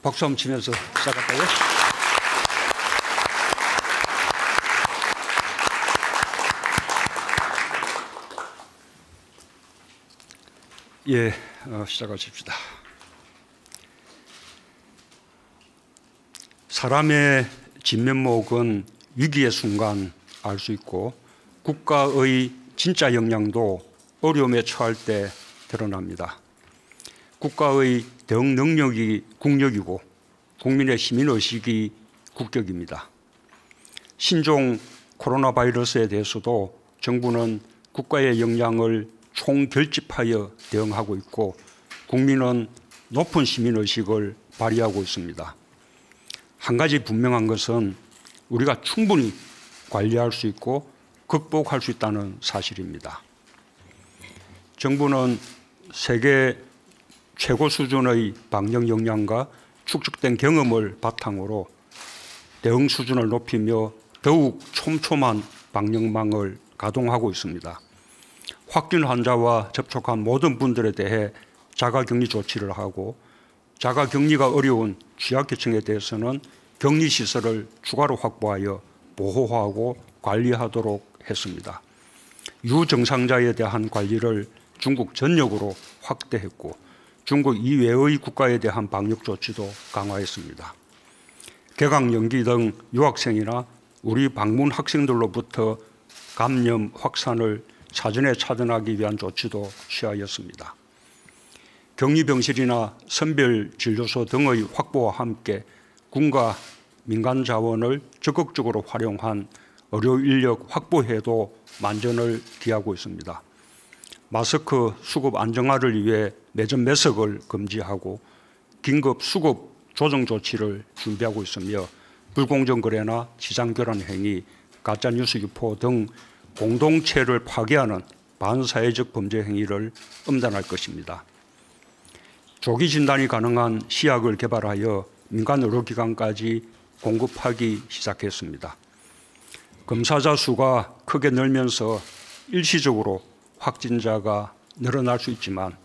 박수 한번 치면서 시작할까요? 예, 시작하십시다. 사람의 진면목은 위기의 순간 알 수 있고 국가의 진짜 역량도 어려움에 처할 때 드러납니다. 국가의 대응 능력이 국력이고 국민의 시민의식이 국격입니다. 신종 코로나 바이러스에 대해서도 정부는 국가의 역량을 총결집하여 대응하고 있고 국민은 높은 시민의식을 발휘하고 있습니다. 한 가지 분명한 것은 우리가 충분히 관리할 수 있고 극복할 수 있다는 사실입니다. 정부는 세계 최고 수준의 방역 역량과 축적된 경험을 바탕으로 대응 수준을 높이며 더욱 촘촘한 방역망을 가동하고 있습니다. 확진 환자와 접촉한 모든 분들에 대해 자가격리 조치를 하고 자가격리가 어려운 취약계층에 대해서는 격리시설을 추가로 확보하여 보호하고 관리하도록 했습니다. 유증상자에 대한 관리를 중국 전역으로 확대했고 중국 이외의 국가에 대한 방역 조치도 강화했습니다. 개강 연기 등 유학생이나 우리 방문 학생들로부터 감염 확산을 사전에 차단하기 위한 조치도 취하였습니다. 격리병실이나 선별진료소 등의 확보와 함께 군과 민간 자원을 적극적으로 활용한 의료 인력 확보에도 만전을 기하고 있습니다. 마스크 수급 안정화를 위해 매점 매석을 금지하고 긴급 수급 조정 조치를 준비하고 있으며 불공정 거래나 시장 교란 행위, 가짜뉴스 유포 등 공동체를 파괴하는 반사회적 범죄 행위를 엄단할 것입니다. 조기 진단이 가능한 시약을 개발하여 민간 의료기관까지 공급하기 시작했습니다. 검사자 수가 크게 늘면서 일시적으로 확진자가 늘어날 수 있지만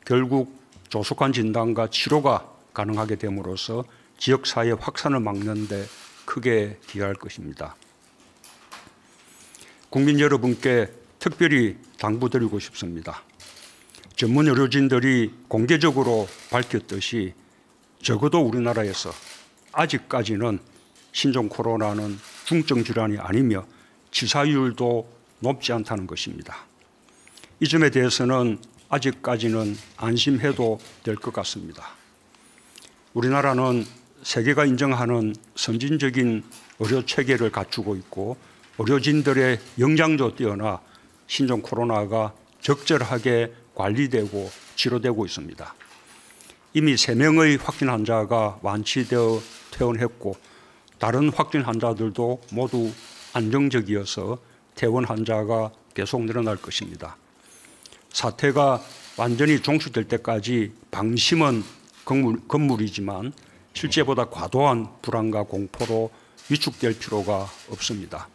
결국 조속한 진단과 치료가 가능하게 됨으로써 지역사회 확산을 막는 데 크게 기여할 것입니다. 국민 여러분께 특별히 당부드리고 싶습니다. 전문 의료진들이 공개적으로 밝혔듯이 적어도 우리나라에서 아직까지는 신종 코로나는 중증 질환이 아니며 치사율도 높지 않다는 것입니다. 이 점에 대해서는 아직까지는 안심해도 될 것 같습니다. 우리나라는 세계가 인정하는 선진적인 의료 체계를 갖추고 있고 의료진들의 역량도 뛰어나 신종 코로나가 적절하게 관리되고 치료되고 있습니다. 이미 3명의 확진 환자가 완치되어 퇴원했고 다른 확진 환자들도 모두 안정적이어서 퇴원 환자가 계속 늘어날 것입니다. 사태가 완전히 종식될 때까지 방심은 건물이지만 실제보다 과도한 불안과 공포로 위축될 필요가 없습니다.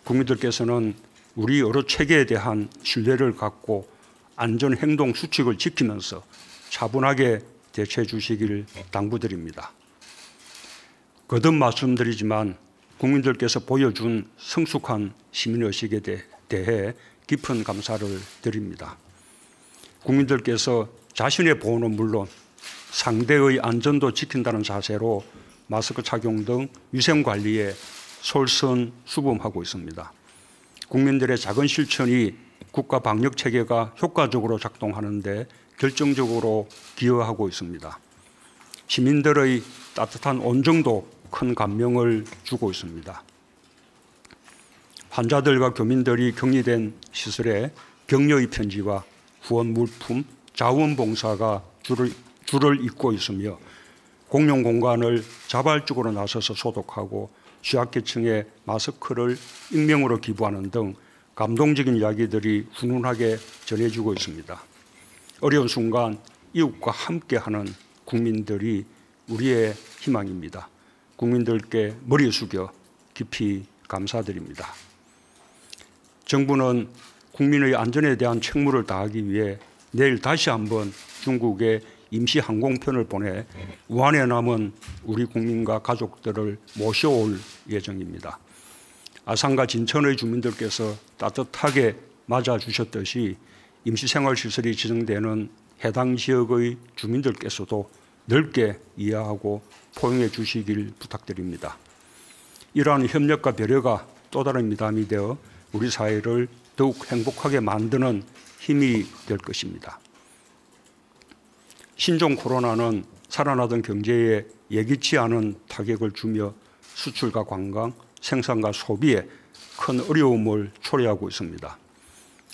국민들께서는 우리 의료 체계에 대한 신뢰를 갖고 안전 행동 수칙을 지키면서 차분하게 대처해 주시길 당부드립니다. 거듭 말씀드리지만 국민들께서 보여준 성숙한 시민의식에 대해 깊은 감사를 드립니다. 국민들께서 자신의 보호는 물론 상대의 안전도 지킨다는 자세로 마스크 착용 등 위생관리에 솔선수범하고 있습니다. 국민들의 작은 실천이 국가 방역체계가 효과적으로 작동하는 데 결정적으로 기여하고 있습니다. 시민들의 따뜻한 온정도 큰 감명을 주고 있습니다. 환자들과 교민들이 격리된 시설에 격려의 편지와 후원 물품, 자원봉사가 줄을 잇고 있으며 공용 공간을 자발적으로 나서서 소독하고 취약계층에 마스크를 익명으로 기부하는 등 감동적인 이야기들이 훈훈하게 전해지고 있습니다. 어려운 순간 이웃과 함께하는 국민들이 우리의 희망입니다. 국민들께 머리 숙여 깊이 감사드립니다. 정부는 국민의 안전에 대한 책무를 다하기 위해 내일 다시 한번 중국에 임시 항공편을 보내 우한에 남은 우리 국민과 가족들을 모셔올 예정입니다. 아산과 진천의 주민들께서 따뜻하게 맞아주셨듯이 임시생활시설이 지정되는 해당 지역의 주민들께서도 넓게 이해하고 포용해 주시길 부탁드립니다. 이러한 협력과 배려가 또 다른 미담이 되어 우리 사회를 더욱 행복하게 만드는 힘이 될 것입니다. 신종 코로나는 살아나던 경제에 예기치 않은 타격을 주며 수출과 관광, 생산과 소비에 큰 어려움을 초래하고 있습니다.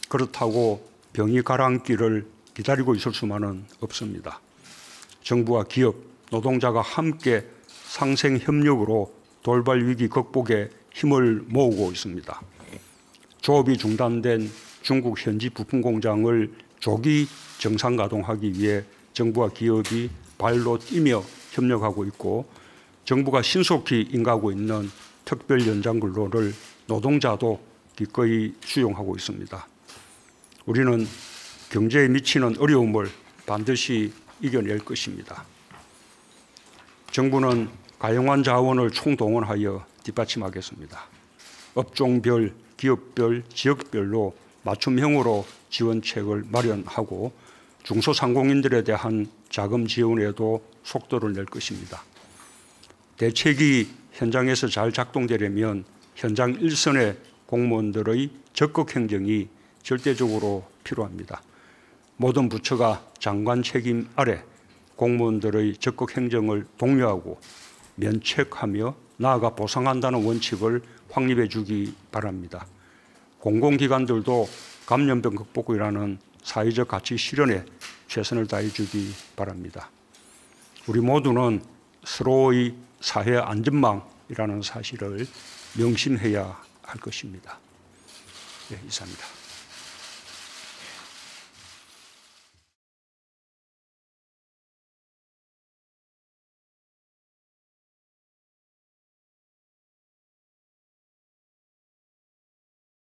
그렇다고 병이 가라앉기를 기다리고 있을 수만은 없습니다. 정부와 기업, 노동자가 함께 상생 협력으로 돌발 위기 극복에 힘을 모으고 있습니다. 조업이 중단된 중국 현지 부품 공장을 조기 정상 가동하기 위해 정부와 기업이 발로 뛰며 협력하고 있고, 정부가 신속히 인가하고 있는 특별 연장 근로를 노동자도 기꺼이 수용하고 있습니다. 우리는 경제에 미치는 어려움을 반드시 이겨낼 것입니다. 정부는 가용한 자원을 총동원하여 뒷받침하겠습니다. 업종별, 기업별, 지역별로 맞춤형으로 지원책을 마련하고 중소상공인들에 대한 자금 지원에도 속도를 낼 것입니다. 대책이 현장에서 잘 작동되려면 현장 일선의 공무원들의 적극 행정이 절대적으로 필요합니다. 모든 부처가 장관 책임 아래 공무원들의 적극 행정을 독려하고 면책하며 나아가 보상한다는 원칙을 확립해 주기 바랍니다. 공공기관들도 감염병 극복이라는 사회적 가치 실현에 최선을 다해 주기 바랍니다. 우리 모두는 서로의 사회 안전망이라는 사실을 명심해야 할 것입니다. 네, 이상입니다.